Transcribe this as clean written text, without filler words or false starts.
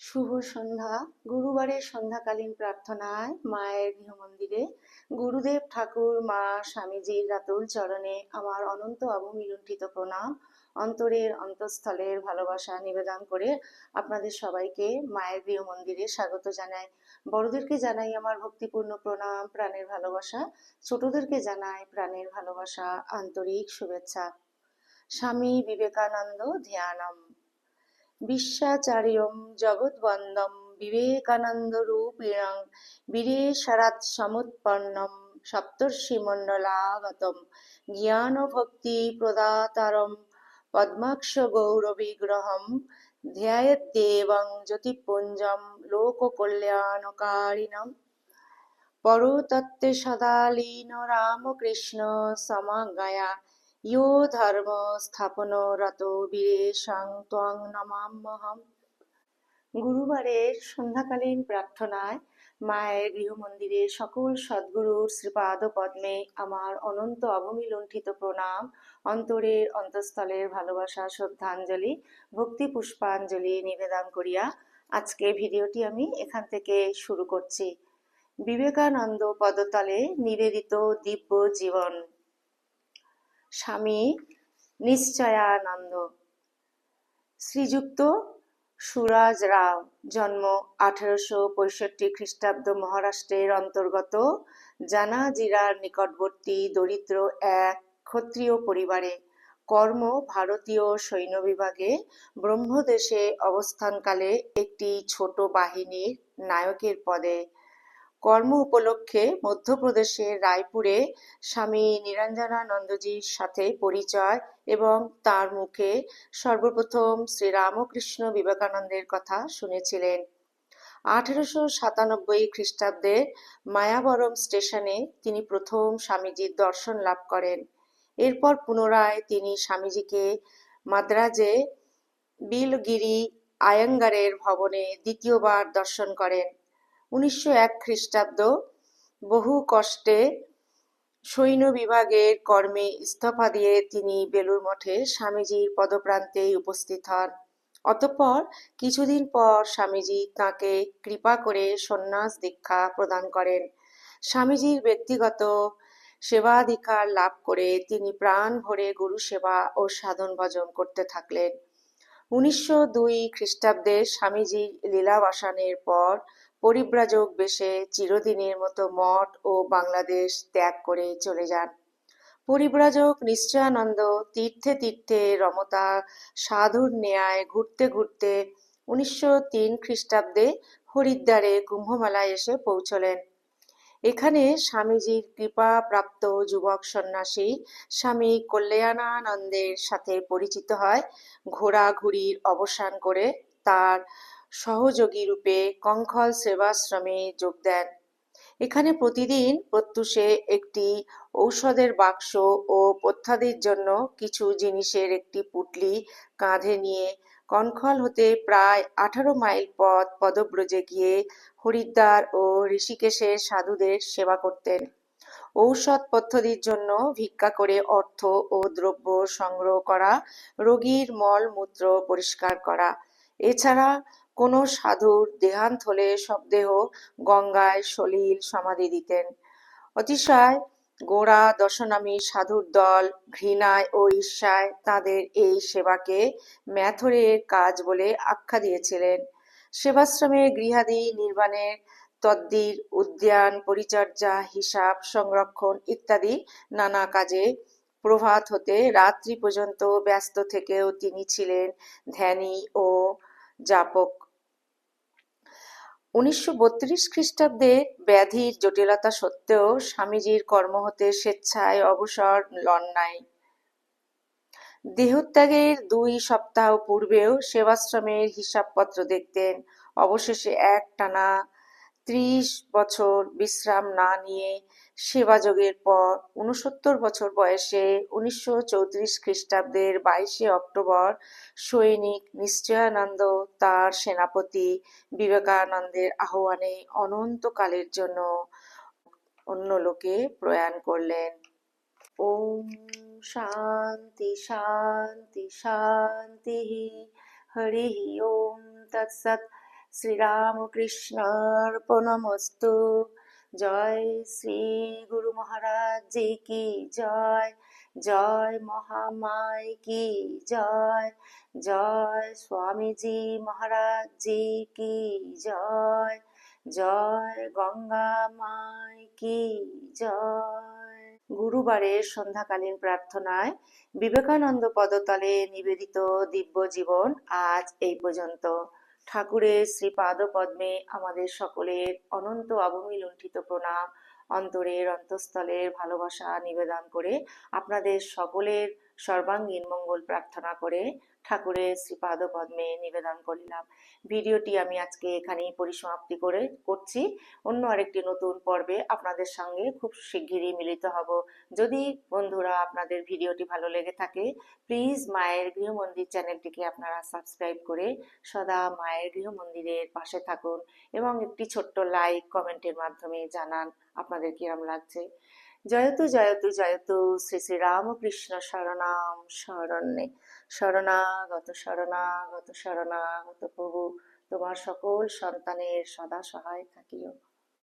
শুভ সন্ধ্যা। গুরুবারের সন্ধ্যাকালীন প্রার্থনায় মায়ের গৃহমন্দিরে গুরুদেব ঠাকুর মা স্বামীজির রাতুল চরণে আমার অনন্ত অবমি লুণ্ঠিত প্রণাম, অন্তরের অন্তঃস্থলের ভালোবাসা নিবেদন করে আপনাদের সবাইকে মায়ের গৃহমন্দিরে স্বাগত জানাই। বড়দেরকে জানাই আমার ভক্তিপূর্ণ প্রণাম, প্রাণের ভালোবাসা। ছোটদেরকে জানাই প্রাণের ভালোবাসা, আন্তরিক শুভেচ্ছা। স্বামী বিবেকানন্দ ধ্যানম। বিশ্বাচার্যং জগদ্বন্দ্বং বিবেকানন্দরূপিণং বীরেশরাৎ সমুৎপন্নম সপ্তর্ষিমণ্ডলাগতম জ্ঞানভক্তিপ্রদাতারং পদ্মাক্ষগৌরবিগ্রহং ধ্যায়েদ্দেবং জ্যোতিপুঞ্জং লোককল্যাণকারিণং। পরতত্ত্বে সদা লীন রামকৃষ্ণ সমজ্ঞয়া ইয়ো ধর্ম স্থাপনরত বীরেশং ত্বং নমাম্যহম। গুরুবারের সন্ধ্যাকালীন প্রার্থনায় মায়ের গৃহমন্দিরে সকল সদ্গুরুর শ্রীপাদ পদ্মে আমার অনন্ত অবমি লুণ্ঠিত প্রণাম, অন্তরের অন্তঃস্থলের ভালোবাসা, শ্রদ্ধাঞ্জলি, ভক্তি পুষ্পাঞ্জলি নিবেদন করিয়া আজকে ভিডিওটি আমি এখান থেকে শুরু করছি। বিবেকানন্দ পদতলে নিবেদিত দিব্য জীবন। স্বামী নিশ্চয়ানন্দ। শ্রীযুক্ত সুরাজ রাও, জন্ম 1865 খ্রিস্টাব্দ, মহারাষ্ট্রের অন্তর্গত জানাজিরার নিকটবর্তী দরিদ্র এক ক্ষত্রিয় পরিবারে। কর্ম ভারতীয় সৈন্য বিভাগে ব্রহ্মদেশে অবস্থানকালে একটি ছোট বাহিনীর নায়কের পদে। কর্ম উপলক্ষে মধ্যপ্রদেশের রায়পুরে স্বামী নিরঞ্জনানন্দজির সাথে পরিচয় এবং তার মুখে সর্বপ্রথম শ্রীরামকৃষ্ণ বিবেকানন্দের কথা শুনেছিলেন। 1897 খ্রিস্টাব্দে মায়াবরম স্টেশনে তিনি প্রথম স্বামীজির দর্শন লাভ করেন। এরপর পুনরায় তিনি স্বামীজিকে মাদ্রাজে বিলগিরি আয়াঙ্গারের ভবনে দ্বিতীয়বার দর্শন করেন। 1901 খ্রিস্টাব্দ বহু কষ্টে সৈন্য বিভাগের কর্মে ইস্তফা দিয়ে তিনি বেলুড় মঠে স্বামীজির পদপ্রান্তে উপস্থিত হন। অতঃপর কিছুদিন পর স্বামীজি তাঁকে কৃপা করে সন্ন্যাস দীক্ষা প্রদান করেন। স্বামীজির ব্যক্তিগত সেবাধিকার লাভ করে তিনি প্রাণ ভরে গুরু সেবা ও সাধন ভজন করতে থাকলেন। 1902 খ্রিস্টাব্দে স্বামীজির লীলাবসানের পর পরিব্রাজক বেশে চিরদিনের মতো মঠ ও বাংলাদেশ ত্যাগ করে চলে যান। পরিব্রাজক নিশ্চয়ানন্দ তীর্থে তীর্থে রমতা সাধুর ন্যায় ঘুরতে ঘুরতে 1903 খ্রিস্টাব্দে হরিদ্বারে কুম্ভমেলায় এসে পৌঁছলেন। এখানে স্বামীজির কৃপা প্রাপ্ত যুবক সন্ন্যাসী স্বামী কল্যাণানন্দের সাথে পরিচিত হয়। ঘোরাঘুরির অবসান করে তার সহযোগী রূপে কঙ্খল সেবাশ্রমে যোগ দেন। এখানে প্রতিদিন প্রত্যুষে একটি ঔষধের বাক্স ও পথ্যাদির জন্য কিছু জিনিসের একটি পুটলি কাঁধে নিয়ে কঙ্খল হতে প্রায় 18 মাইল পথ পদব্রজে গিয়ে হরিদ্বার ও ঋষিকেশের সাধুদের সেবা করতেন। ঔষধ পথ্যাদির জন্য ভিক্ষা করে অর্থ ও দ্রব্য সংগ্রহ করা, রোগীর মল মূত্র পরিষ্কার করা। এছাড়া কোনো সাধুর দেহান্ত হলে শবদেহ গঙ্গায় সলিল সমাধি দিতেন। অতিশয় গোঁড়া দশনামী সাধুর দল ঘৃণায় ও ঈর্ষায় তাঁদের এই সেবাকে ম্যাথরের কাজ বলে আখ্যা দিয়েছিলেন। সেবাশ্রমের গৃহাদি নির্মাণের তদ্বির, উদ্যান পরিচর্যা, হিসাব সংরক্ষণ ইত্যাদি নানা কাজে প্রভাত হতে রাত্রি পর্যন্ত ব্যস্ত থেকেও তিনি ছিলেন ধ্যানী ও যাপক। 1932 খ্রিস্টাব্দে ব্যাধির জটিলতা সত্ত্বেও স্বামীজির কর্ম হতে স্বেচ্ছায় অবসর লন নাই। দেহত্যাগের 2 সপ্তাহ পূর্বেও সেবাশ্রমের হিসাবপত্র দেখতেন। অবশেষে একটানা 30 বছর বিশ্রাম না নিয়ে সেবাযোগের পর 69 বছর বয়সে 1934 খ্রিস্টাব্দের 22 অক্টোবর সৈনিক নিশ্চয়ানন্দ তাঁর সেনাপতি বিবেকানন্দের আহ্বানে অনন্তকালের জন্য অন্য লোকে প্রয়াণ করলেন। ওম শান্তি শান্তি শান্তি। হরি ওম তৎসৎ। শ্রীরামকৃষ্ণার্পণমস্তু। জয় শ্রী গুরু মহারাজ জি কি জয়। জয় মহামাই কি জয়। জয় স্বামীজি মহারাজ জি কি জয়। জয় গঙ্গা মাই কি জয়। গুরুবারের সন্ধ্যাকালীন প্রার্থনায় বিবেকানন্দ পদতলে নিবেদিত দিব্য জীবন আজ এই পর্যন্ত। ঠাকুরের শ্রীপাদ পদ্মে আমাদের সকলের অনন্ত অবমি লুণ্ঠিত প্রণাম, অন্তরের অন্তঃস্থলের ভালোবাসা নিবেদন করে আপনাদের সকলের সর্বাঙ্গীন মঙ্গল প্রার্থনা করে ঠাকুরের শ্রীপাদ পদ্মে নিবেদন করিলাম। ভিডিওটি আমি আজকে এখানেই পরিসমাপ্তি করছি। অন্য আরেকটি নতুন পর্বে আপনাদের সঙ্গে খুব শিগগিরই মিলিত হব। যদি বন্ধুরা আপনাদের ভিডিওটি ভালো লেগে থাকে, প্লিজ মায়ের গৃহমন্দির চ্যানেলটিকে আপনারা সাবস্ক্রাইব করে সদা মায়ের গৃহমন্দিরের পাশে থাকুন এবং একটি ছোট্ট লাইক কমেন্টের মাধ্যমে জানান আপনাদের কিরম লাগছে। জয়তু জয়তু জয়তু শ্রী শ্রী রামকৃষ্ণ শরণাম শরণ্যে। শরণাগত শরণাগত শরণাগত প্রভু তোমার সকল সন্তানের সদা সহায় থাকিও।